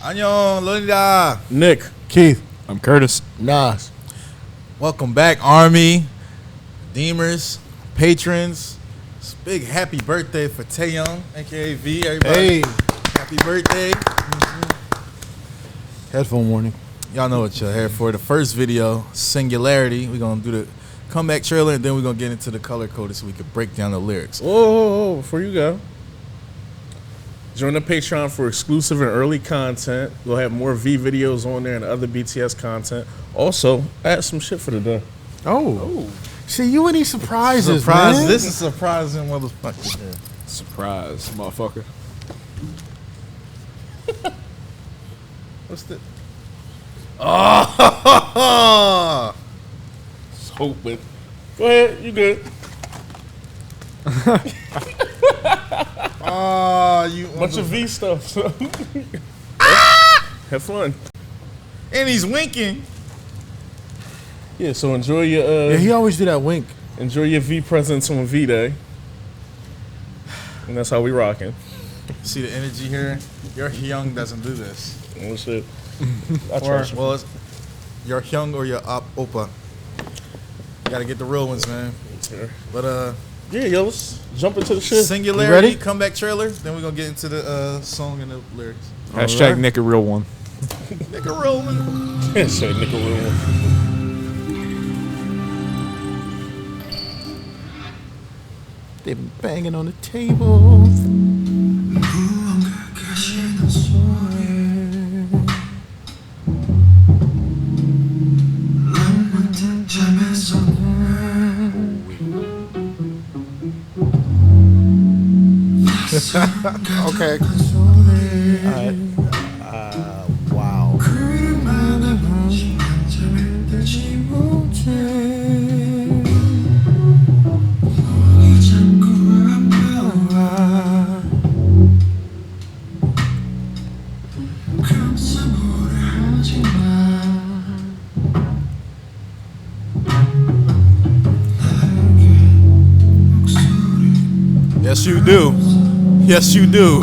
안녕, Lonida. Nick. Keith. I'm Curtis. Nas. Welcome back, Army, Deemers, patrons. It's a big happy birthday for Taeyong, aka V. Everybody, Hey. happy birthday. Headphone warning. Y'all know what you're here for. The first video, Singularity. We're going to do the comeback trailer, and then we're going to get into the color code so we can break down the lyrics. Whoa, before you go. Join the Patreon for exclusive and early content. We'll have more V videos on there and other BTS content. Also, add some shit for the day. Oh. See, you and these surprises, Surprise! man. This is surprising, motherfucker. Surprise, motherfucker. What's the? Oh! Hoping. Go ahead, you good. Oh, you Bunch of V stuff. So. Have fun. and he's winking. Yeah, so enjoy your Yeah, he always do that wink. enjoy your V presents on V Day. And that's how we rocking. See the energy here? Your Hyung doesn't do this. Oh shit. I Or, trust you. well, it's your Hyung or your Oppa. You gotta get the real ones, man. Sure. But Yeah, yo, let's jump into the shit. Singularity ready? comeback trailer. Then we're gonna get into the song and the lyrics. Hashtag right. Nick a real one. Nick a real one. Say Nickelodeon. They've been banging on the table. Okay. Wow. Yes, you do. Yes, you do.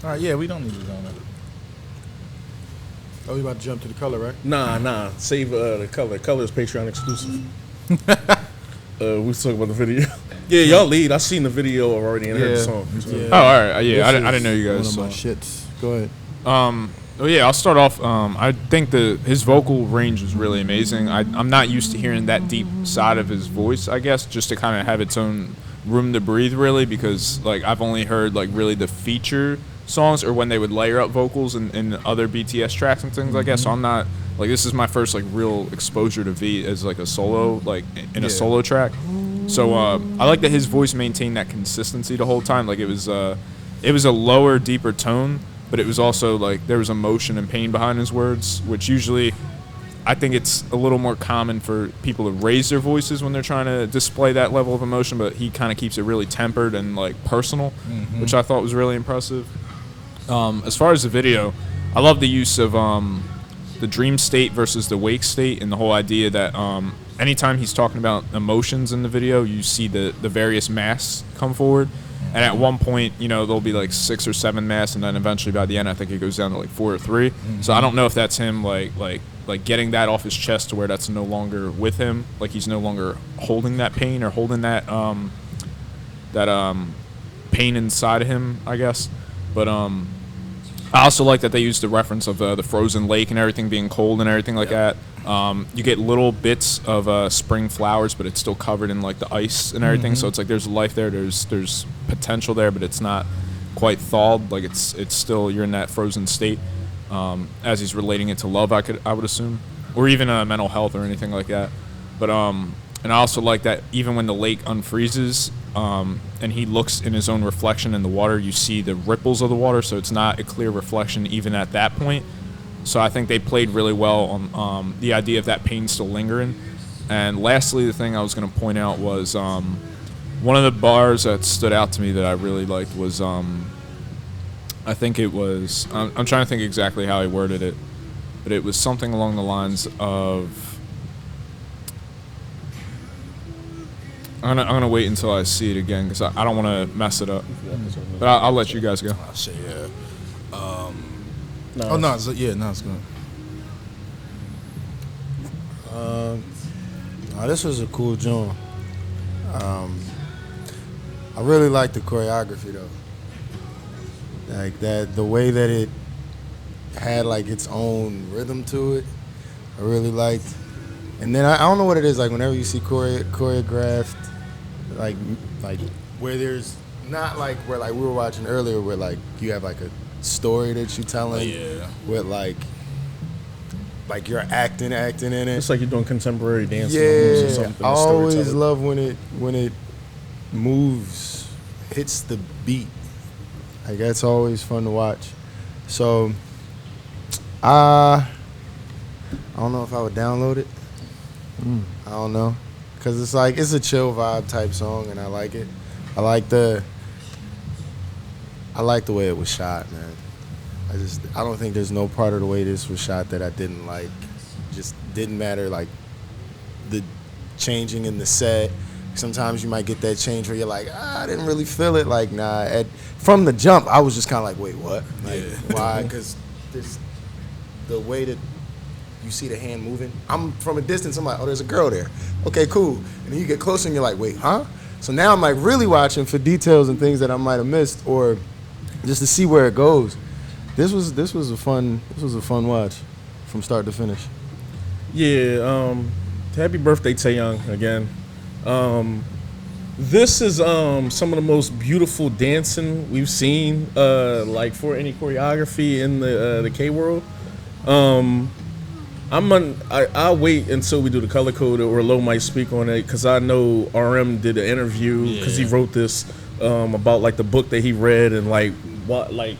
All right, yeah, we don't need to go on that. Oh, you about to jump to the color, right? Nah. Save the color. Color is Patreon exclusive. We talk about the video. Yeah, y'all lead. I seen the video already and heard the song. So. Yeah. Oh, all right. Yeah, I This didn't know you is guys one of saw. my shits. Go ahead. Oh yeah, I'll start off. I think his vocal range was really amazing. I'm not used to hearing that deep side of his voice, I guess, just to kind of have its own room to breathe, really, because like I've only heard like really the feature songs or when they would layer up vocals in other BTS tracks and things like that. So I'm not like, this is my first like real exposure to V as like a solo, like in a solo track. So I like that his voice maintained that consistency the whole time. Like it was a lower, deeper tone, but it was also like there was emotion and pain behind his words, which usually I think it's a little more common for people to raise their voices when they're trying to display that level of emotion, but he kind of keeps it really tempered and like personal, which I thought was really impressive. As far as the video, I love the use of the dream state versus the wake state, and the whole idea that anytime he's talking about emotions in the video, you see the various masks come forward. And at one point, you know, there'll be like 6 or 7 masks, and then eventually by the end, I think it goes down to like 4 or 3. So I don't know if that's him like getting that off his chest to where that's no longer with him, like he's no longer holding that pain or holding that pain inside of him, I guess. But I also like that they used the reference of the frozen lake and everything being cold and everything like that. You get little bits of spring flowers, but it's still covered in like the ice and everything. So it's like there's life there. There's potential there, but it's not quite thawed. Like it's still, you're in that frozen state. As he's relating it to love, I would assume, or even mental health or anything like that. But and I also like that even when the lake unfreezes, and he looks in his own reflection in the water, you see the ripples of the water. So it's not a clear reflection even at that point. So I think they played really well on the idea of that pain still lingering. And lastly, the thing I was going to point out was one of the bars that stood out to me that I really liked was I think it was, I'm trying to think exactly how he worded it, but it was something along the lines of, I'm gonna wait until I see it again because I don't want to mess it up. But I'll let you guys go. I say yeah. No, Oh no, it's good. This was a cool joint. I really like the choreography though. Like that, the way that it had like its own rhythm to it, I really liked. And then I don't know what it is, like whenever you see choreographed, like where there's not like where like we were watching earlier, where like you have like a story that you're telling, with like you're acting in it. It's like you're doing contemporary dance. Or Yeah, something, I always storytelling. love when it moves, hits the beat. Like that's always fun to watch. So I don't know if I would download it. I don't know, cause it's like it's a chill vibe type song, and I like it. I like the way it was shot, man. I don't think there's no part of the way this was shot that I didn't like. Just didn't matter, like the changing in the set. Sometimes you might get that change where you're like, I didn't really feel it. Like, nah. From the jump, I was just kind of like, wait, what? Like, why? Because the way that you see the hand moving, I'm from a distance, I'm like, oh, there's a girl there. Okay, cool. And then you get closer and you're like, wait, huh? So now I'm like really watching for details and things that I might have missed, or just to see where it goes. This was a fun watch from start to finish. Yeah, happy birthday, Taeyong, again. This is some of the most beautiful dancing we've seen, like for any choreography in the K world. I'll wait until we do the color code, or Lo might speak on it, because I know RM did an interview because he wrote this about like the book that he read and like what like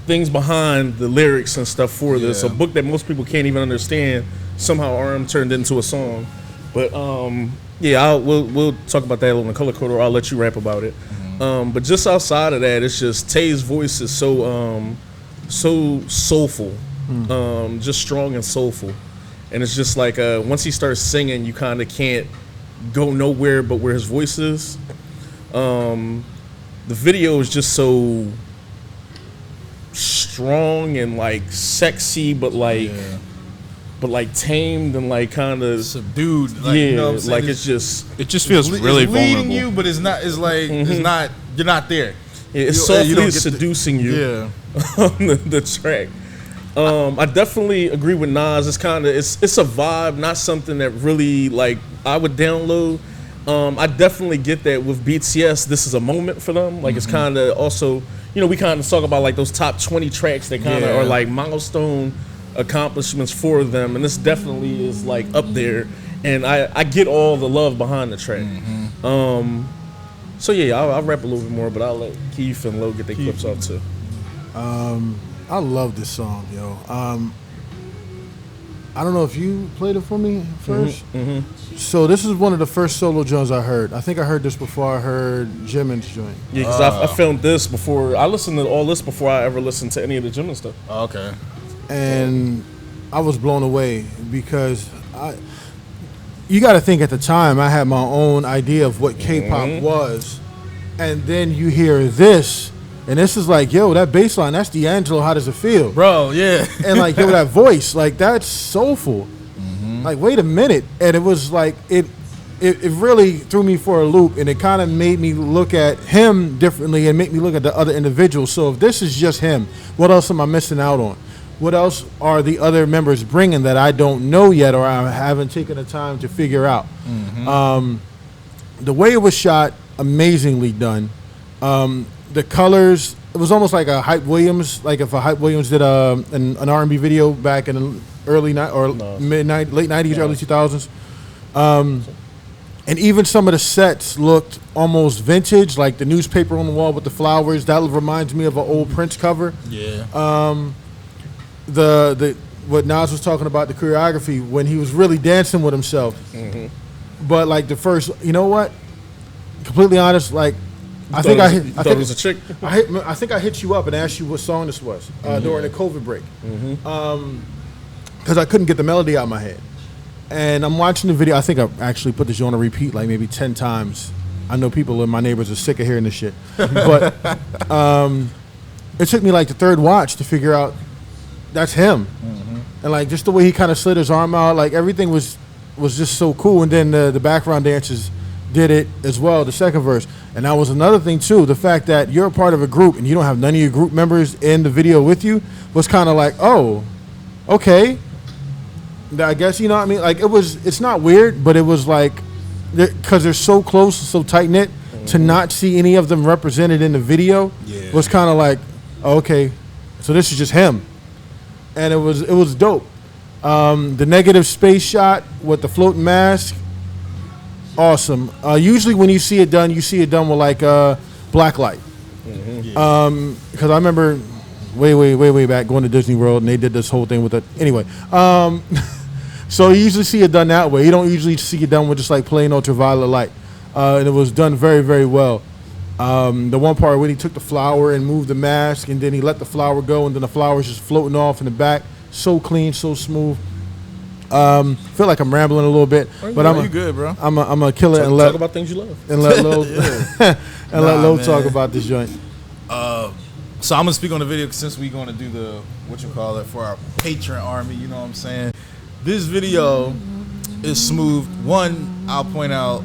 things behind the lyrics and stuff for this. A book that most people can't even understand. Somehow RM turned into a song. But we'll talk about that on the color code, or I'll let you rap about it. But just outside of that, it's just Tay's voice is so soulful, just strong and soulful, and it's just like once he starts singing, you kind of can't go nowhere but where his voice is. The video is just so strong and like sexy, but like tamed and like kind of subdued. Like, yeah, you know what I'm saying? like it's just It just feels really it's leading vulnerable. you, but it's not. It's like it's not. You're not there. it's You don't softly get seducing you Yeah. on the track. I definitely agree with Nas. It's kind of it's a vibe, not something that really like I would download. I definitely get that with BTS. This is a moment for them. Like it's kind of also, you know, we kind of talk about like those top 20 tracks that kind of Yeah. are like milestone accomplishments for them, and this definitely is like up there. And I get all the love behind the track. So yeah, I'll rap a little bit more, but I'll let Keith and Lo get their clips off too. I love this song, yo. I don't know if you played it for me first. So this is one of the first solo joints I heard. I think I heard this before I heard Jimin's joint. Yeah, because I filmed this before. I listened to all this before I ever listened to any of the Jimin stuff. Oh, okay. And I was blown away because you got to think at the time I had my own idea of what K-pop was, and then you hear this, and this is like, yo, that bass line, that's D'Angelo. How does it feel, Bro, yeah. And like, yo, that voice, like that's soulful. Like, wait a minute, and it was like it really threw me for a loop, and it kind of made me look at him differently and make me look at the other individuals. So if this is just him, what else am I missing out on? What else are the other members bringing that I don't know yet, or I haven't taken the time to figure out? The way it was shot, amazingly done. The colors, it was almost like a Hype Williams, like if a Hype Williams did an R&B video back in the early late 90s, early 2000s. And even some of the sets looked almost vintage, like the newspaper on the wall with the flowers. That reminds me of an old Prince cover. Yeah. The what Nas was talking about, the choreography, when he was really dancing with himself. But like the first, you know what? Completely honest, like I think I thought it was a chick. I think I hit you up and asked you what song this was during the COVID break, because I couldn't get the melody out of my head. And I'm watching the video. I think I actually put this on a repeat like maybe 10 times. I know people in my neighbors are sick of hearing this shit, but it took me like the third watch to figure out that's him. And like just the way he kind of slid his arm out, like everything was just so cool. And then the background dancers did it as well, the second verse. And that was another thing too, the fact that you're a part of a group and you don't have none of your group members in the video with you was kind of like, oh, okay. I guess, you know what I mean? Like it's not weird, but it was like, because they're so close, so tight knit, to not see any of them represented in the video was kind of like, oh, okay, so this is just him. And it was dope. The negative space shot with the floating mask, awesome. Usually when you see it done with like black light. Because I remember way back going to Disney World and they did this whole thing with it. Anyway, so you usually see it done that way. You don't usually see it done with just like plain ultraviolet light. And it was done very, very well. The one part when he took the flower and moved the mask and then he let the flower go and then the flower was just floating off in the back. So clean, so smooth. Feel like I'm rambling a little bit, but you good, bro. I'm gonna kill it and talk about things you love, and let Lo let Lo talk about this joint. So I'm gonna speak on the video since we're gonna do the for our patron army. You know what I'm saying? This video is smooth. One, I'll point out.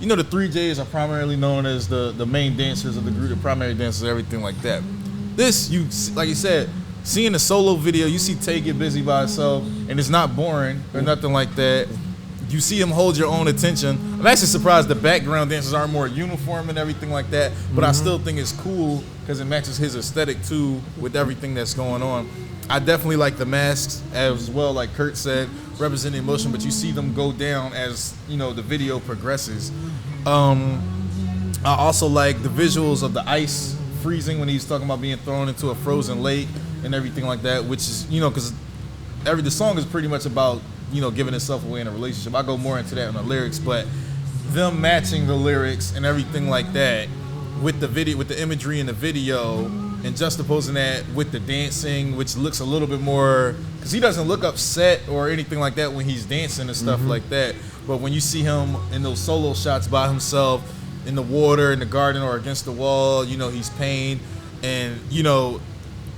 You know the 3Js are primarily known as the main dancers of the group, the primary dancers, everything like that. This, like you said, seeing the solo video, you see Tay get busy by herself, and it's not boring or nothing like that. You see him hold your own attention. I'm actually surprised the background dancers aren't more uniform and everything like that, but I still think it's cool because it matches his aesthetic too with everything that's going on. I definitely like the masks as well, like Kurt said, representing emotion, but you see them go down as, you know, the video progresses. I also like the visuals of the ice freezing when he's talking about being thrown into a frozen lake and everything like that, which is, you know, because the song is pretty much about, you know, giving itself away in a relationship. I go more into that in the lyrics, but them matching the lyrics and everything like that with the video, with the imagery in the video, and juxtaposing that with the dancing, which looks a little bit more, because he doesn't look upset or anything like that when he's dancing and stuff like that. But when you see him in those solo shots by himself in the water, in the garden, or against the wall, you know, he's pained. And, you know,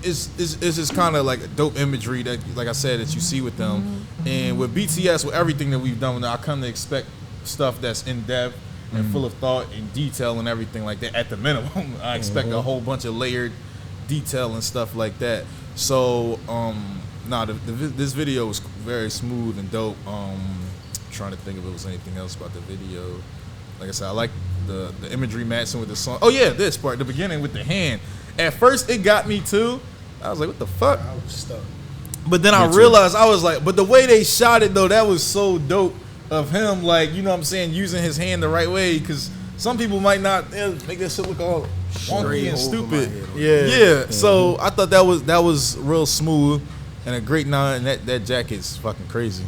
it's just kind of like dope imagery that, like I said, that you see with them. And with BTS, with everything that we've done, I come to expect stuff that's in depth and full of thought and detail and everything like that. At the minimum, I expect a whole bunch of layered detail and stuff like that. So, this video was very smooth and dope. Trying to think if it was anything else about the video. Like I said, I like the imagery matching with the song. Oh yeah, this part, the beginning with the hand. At first, it got me too. I was like, what the fuck? I was stuck. But then I realized, I was like, but the way they shot it though, that was so dope of him, like, you know what I'm saying, using his hand the right way, because some people might not make that shit look all wonky and stupid. Yeah. So I thought that was real smooth and a great nod, and that jacket's fucking crazy.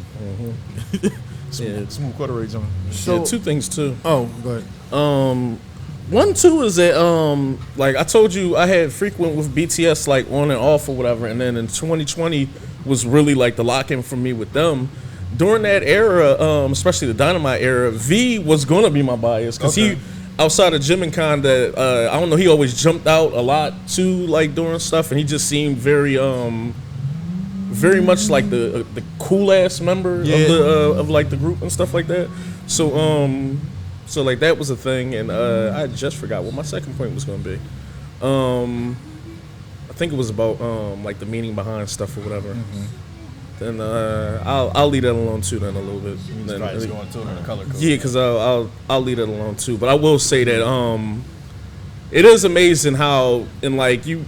Smooth corduroy jump. So 2 things too. Oh, go ahead. One too is that like I told you, I had frequent with BTS like on and off or whatever, and then in 2020 was really like the lock in for me with them. During that era, especially the Dynamite era, V was gonna be my bias because he, outside of Jim and Khan, that I don't know, he always jumped out a lot too, like doing stuff, and he just seemed very much like the cool ass member of like the group and stuff like that. So like that was a thing, and I just forgot what my second point was gonna be. I think it was about like the meaning behind stuff or whatever. Then I'll leave that alone too. Then a little bit. Then, going to it in the color code. yeah, because I'll leave that alone too. But I will say that it is amazing how, and like you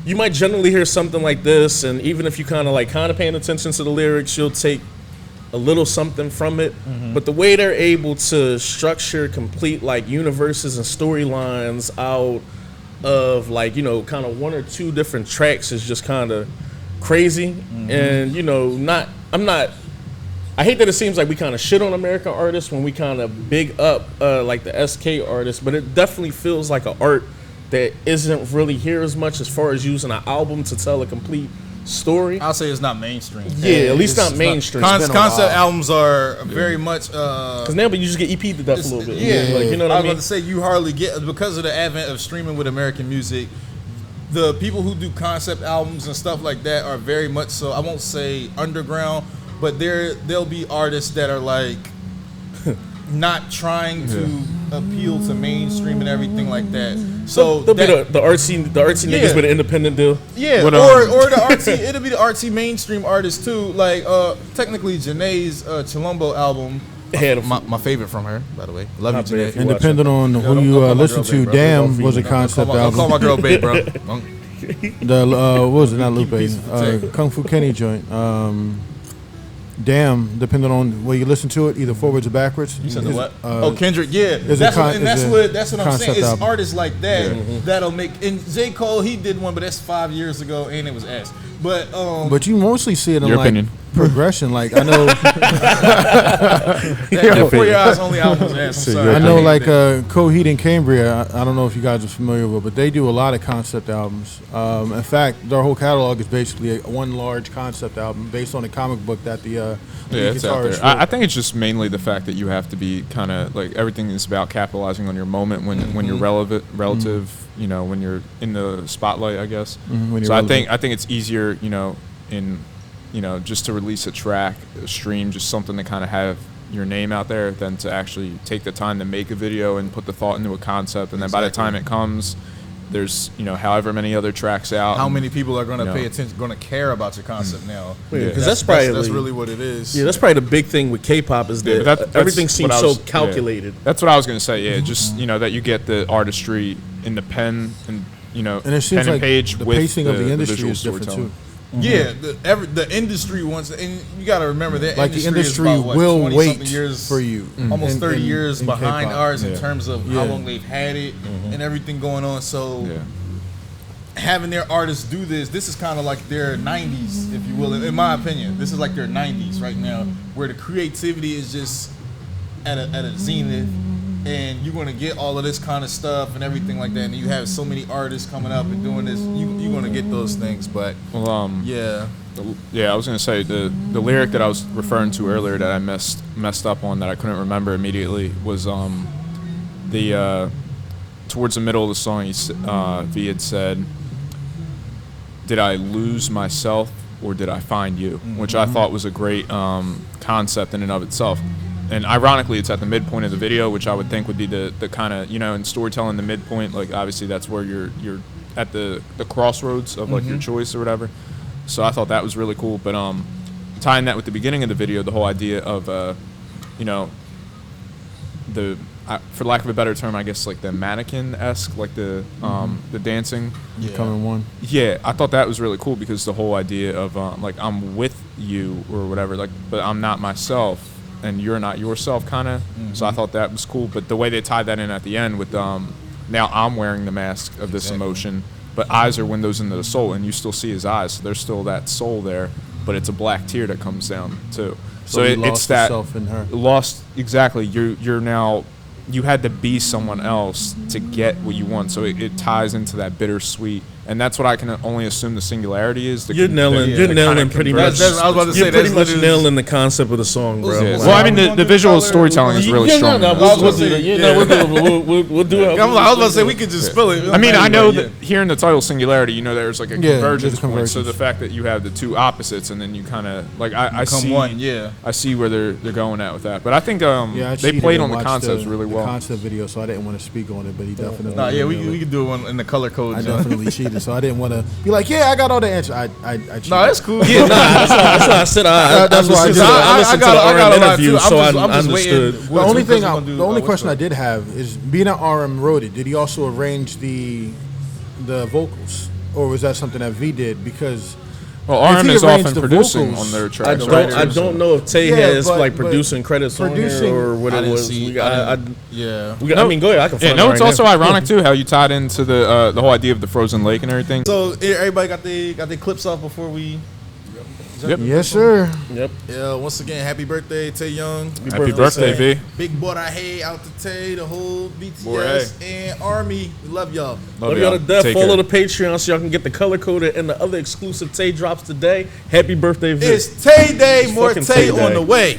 might generally hear something like this, and even if you kind of paying attention to the lyrics, you'll take a little something from it. But the way they're able to structure complete like universes and storylines out of like, you know, kind of 1 or 2 different tracks is just kind of crazy. And you know, I hate that it seems like we kind of shit on American artists when we kind of big up like the SK artists, but it definitely feels like an art that isn't really here as much as far as using an album to tell a complete story. I'll say it's not mainstream. Yeah, at least not mainstream. Concept albums are very much because now, but you just get EP'd to death a little bit. Yeah, like, you know what I mean. I was about to say, you hardly get, because of the advent of streaming with American music. The people who do concept albums and stuff like that are very much so, I won't say underground, but there'll be artists that are like not trying to appeal to mainstream and everything like that. So there'll be the artsy niggas with an independent deal. Yeah, or the artsy, it'll be the artsy mainstream artists too. Like technically Janae's Chilombo album. My favorite from her, by the way. Love you, Janae. And depending on who you listen to, Damn was a concept album. Call my girl babe, bro. The what was it? Not Lupe. Kung Fu Kenny joint. Damn, depending on where you listen to it, either forwards or backwards. You said the what? Kendrick. Yeah, that's what I'm saying. It's album. Artists like that that'll make. And J. Cole, he did one, but that's 5 years ago, and it was ass. But you mostly see it in your like opinion. Progression. Like I know, Before Your Eyes only album was ass. I'm sorry. I know, like Coheed and Cambria. I don't know if you guys are familiar with, but they do a lot of concept albums. In fact, their whole catalog is basically one large concept album based on a comic book that the it's out there. I think it's just mainly the fact that you have to be kind of like, everything is about capitalizing on your moment when you're relative. You know, when you're in the spotlight, I guess. So I think it's easier, you know, just to release a track, a stream, just something to kind of have your name out there, than to actually take the time to make a video and put the thought into a concept, and then by the time it comes, there's, you know, however many other tracks out. How many people are going to pay attention, going to care about your concept now? Because that's really what it is. Yeah, that's probably the big thing with K-pop is that everything seems so calculated. Yeah. That's what I was going to say. Yeah, just, you know, that you get the artistry in the pen and, you know, and it seems pen and like page the with pacing of the industry visual is different too. Yeah, the industry wants, and you got to remember that like industry the industry is about, will wait years, for you, almost 30 years behind K-pop. ours in terms of how long they've had it and everything going on. So having their artists do this is kind of like their 90s, if you will. In my opinion, this is like their 90s right now, where the creativity is just at a zenith. And you're going to get all of this kind of stuff and everything like that. And you have so many artists coming up and doing this. You're going to get those things. But, I was going to say, the lyric that I was referring to earlier that I messed up on, that I couldn't remember immediately, was towards the middle of the song, V had said, did I lose myself or did I find you? Which I thought was a great concept in and of itself. And ironically, it's at the midpoint of the video, which I would think would be the kind of, you know, in storytelling, the midpoint, like obviously that's where you're at the crossroads of like your choice or whatever. So I thought that was really cool. But tying that with the beginning of the video, the whole idea of, you know, for lack of a better term, I guess like the mannequin-esque, like the dancing. Becoming one. Yeah, I thought that was really cool because the whole idea of like I'm with you or whatever, like, but I'm not myself and you're not yourself, kind of. So I thought that was cool. But the way they tied that in at the end with now I'm wearing the mask of this emotion, but eyes are windows into the soul, and you still see his eyes, so there's still that soul there, but it's a black tear that comes down too. So it's that in her. lost, exactly. You're now, you had to be someone else to get what you want. So it ties into that bittersweet, and that's what I can only assume the singularity is. You're nailing pretty much. I was about to say, you're pretty much literally nailing the concept of the song, bro. Yeah. Like, Well, I mean, the visual storytelling is really strong. We'll do it. I was about to say we could just spill it. I mean, I know that hearing the title Singularity, you know, there's like a convergence there's a point. So convergence. the fact that you have the two opposites, and then you kind of like I see one, yeah. I see where they're going at with that. But I think I they cheated played and on the watched concepts really well. The concept video, so I didn't want to speak on it, but he definitely. Nah, yeah, we could do one in the color code. I John. definitely cheated, so I didn't want to be like, yeah, I got all the answers. I cheated. No, that's cool. Yeah, that's why I said That's why I did. I listened to the I got RM a lot interview, too. so I I'm just waiting. understood. The only thing, What's the only question I did have is, being that RM wrote it, did he also arrange the vocals, or was that something that V did? Because Well, if RM he is arranged often the producing vocals- on their I tracks. don't know if Tay Yeah, has but- like but producing credits on producing- here or what I it didn't was. see. Yeah. I mean, go ahead. I can Yeah, find no, it it's right also now. ironic too how you tied into the whole idea of the frozen lake and everything. So everybody got the clips off before we. Yep. yes, sir. Yep. Yeah. Once again, happy birthday, Tay Young. Happy birthday, V. Big boy, I hate out to Tay, the whole BTS Boy, and Army. We love y'all. Love y'all to death. Take Follow care. the Patreon so y'all can get the color coded and the other exclusive Tay drops today. Happy birthday, Vic. It's Tay Day, It's more fucking Tay Tay on Day. the way.